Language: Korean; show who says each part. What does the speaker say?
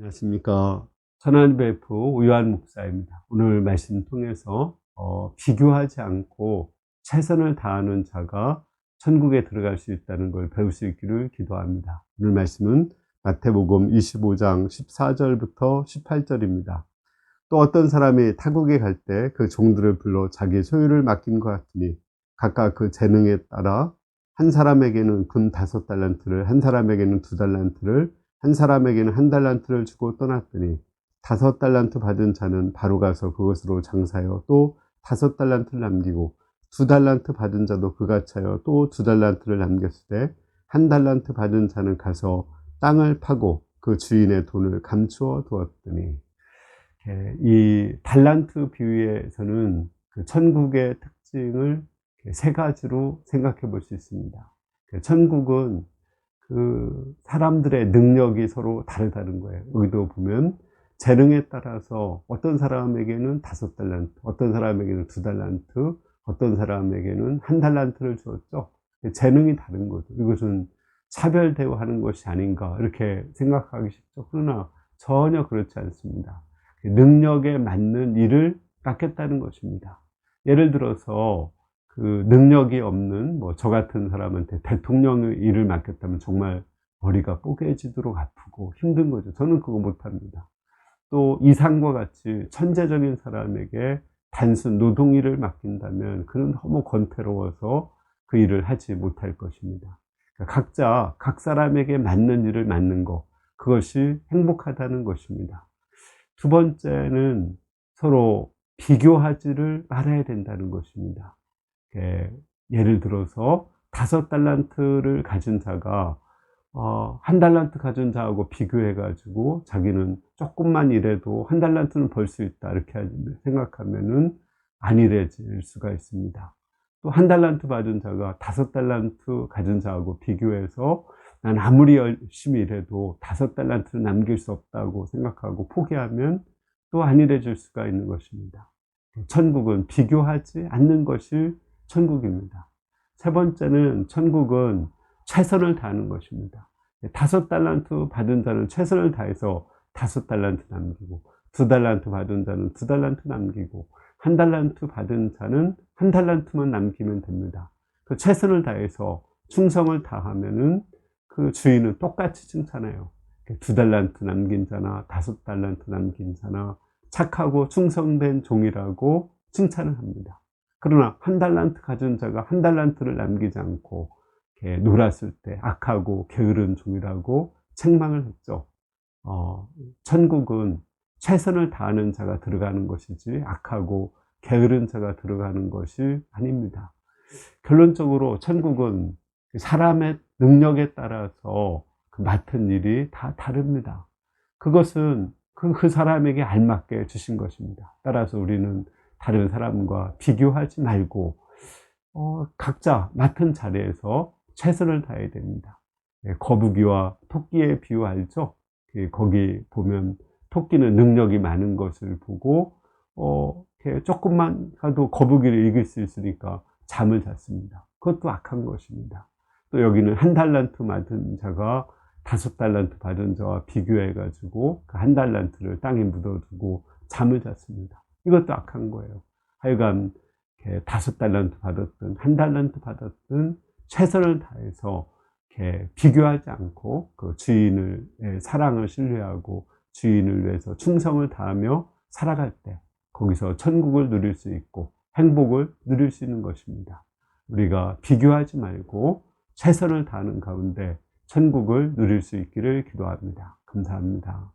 Speaker 1: 안녕하십니까. 천안 베이프 우요한 목사입니다. 오늘 말씀 통해서 비교하지 않고 최선을 다하는 자가 천국에 들어갈 수 있다는 걸 배울 수 있기를 기도합니다. 오늘 말씀은 마태복음 25장 14절부터 18절입니다. 또 어떤 사람이 타국에 갈 때 그 종들을 불러 자기 소유를 맡긴 것 같으니 각각 그 재능에 따라 한 사람에게는 금 5달란트를, 한 사람에게는 2달란트를, 한 사람에게는 1달란트를 주고 떠났더니 5달란트 받은 자는 바로 가서 그것으로 장사하여 또 5달란트를 남기고 2달란트 받은 자도 그같이 하여 또 2달란트를 남겼을 때 1달란트 받은 자는 가서 땅을 파고 그 주인의 돈을 감추어 두었더니, 이 달란트 비유에서는 그 천국의 특징을 세 가지로 생각해 볼 수 있습니다. 천국은 그 사람들의 능력이 서로 다르다는 거예요. 여기도 보면 재능에 따라서 어떤 사람에게는 5달란트, 어떤 사람에게는 2달란트, 어떤 사람에게는 1달란트를 주었죠. 재능이 다른 거죠. 이것은 차별 대우하는 것이 아닌가 이렇게 생각하기 쉽죠. 그러나 전혀 그렇지 않습니다. 능력에 맞는 일을 맡겼다는 것입니다. 예를 들어서 그 능력이 없는 저 같은 사람한테 대통령의 일을 맡겼다면 정말 머리가 뽀개지도록 아프고 힘든 거죠. 저는 그거 못합니다. 또 이상과 같이 천재적인 사람에게 단순 노동 일을 맡긴다면 그는 너무 권태로워서 그 일을 하지 못할 것입니다. 그러니까 각자 각 사람에게 맞는 일을 맡는 것, 그것이 행복하다는 것입니다. 두 번째는 서로 비교하지를 말아야 된다는 것입니다. 예를 들어서 5달란트를 가진 자가 1달란트 가진 자하고 비교해 가지고 자기는 조금만 일해도 1달란트는 벌 수 있다 이렇게 생각하면은 안일해질 수가 있습니다. 또 1달란트 받은 자가 5달란트 가진 자하고 비교해서 난 아무리 열심히 일해도 5달란트를 남길 수 없다고 생각하고 포기하면 또 안일해질 수가 있는 것입니다. 천국은 비교하지 않는 것이 천국입니다. 세 번째는 천국은 최선을 다하는 것입니다. 5달란트 받은 자는 최선을 다해서 5달란트 남기고, 2달란트 받은 자는 2달란트 남기고, 1달란트 받은 자는 1달란트만 남기면 됩니다. 그 최선을 다해서 충성을 다하면은 그 주인은 똑같이 칭찬해요. 2달란트 남긴 자나 5달란트 남긴 자나 착하고 충성된 종이라고 칭찬을 합니다. 그러나 1달란트 가진 자가 1달란트를 남기지 않고 놀았을 때 악하고 게으른 종이라고 책망을 했죠. 천국은 최선을 다하는 자가 들어가는 것이지 악하고 게으른 자가 들어가는 것이 아닙니다. 결론적으로 천국은 사람의 능력에 따라서 그 맡은 일이 다 다릅니다. 그것은 그 사람에게 알맞게 주신 것입니다. 따라서 우리는 다른 사람과 비교하지 말고 각자 맡은 자리에서 최선을 다해야 됩니다. 거북이와 토끼의 비유 알죠? 거기 보면 토끼는 능력이 많은 것을 보고 조금만 가도 거북이를 이길 수 있으니까 잠을 잤습니다. 그것도 악한 것입니다. 또 여기는 1달란트 받은 자가 5달란트 받은 자와 비교해 가지고 그 1달란트를 땅에 묻어두고 잠을 잤습니다. 이것도 악한 거예요. 하여간 5달란트 받았든 1달란트 받았든 최선을 다해서 비교하지 않고 그 주인의 사랑을 신뢰하고 주인을 위해서 충성을 다하며 살아갈 때 거기서 천국을 누릴 수 있고 행복을 누릴 수 있는 것입니다. 우리가 비교하지 말고 최선을 다하는 가운데 천국을 누릴 수 있기를 기도합니다. 감사합니다.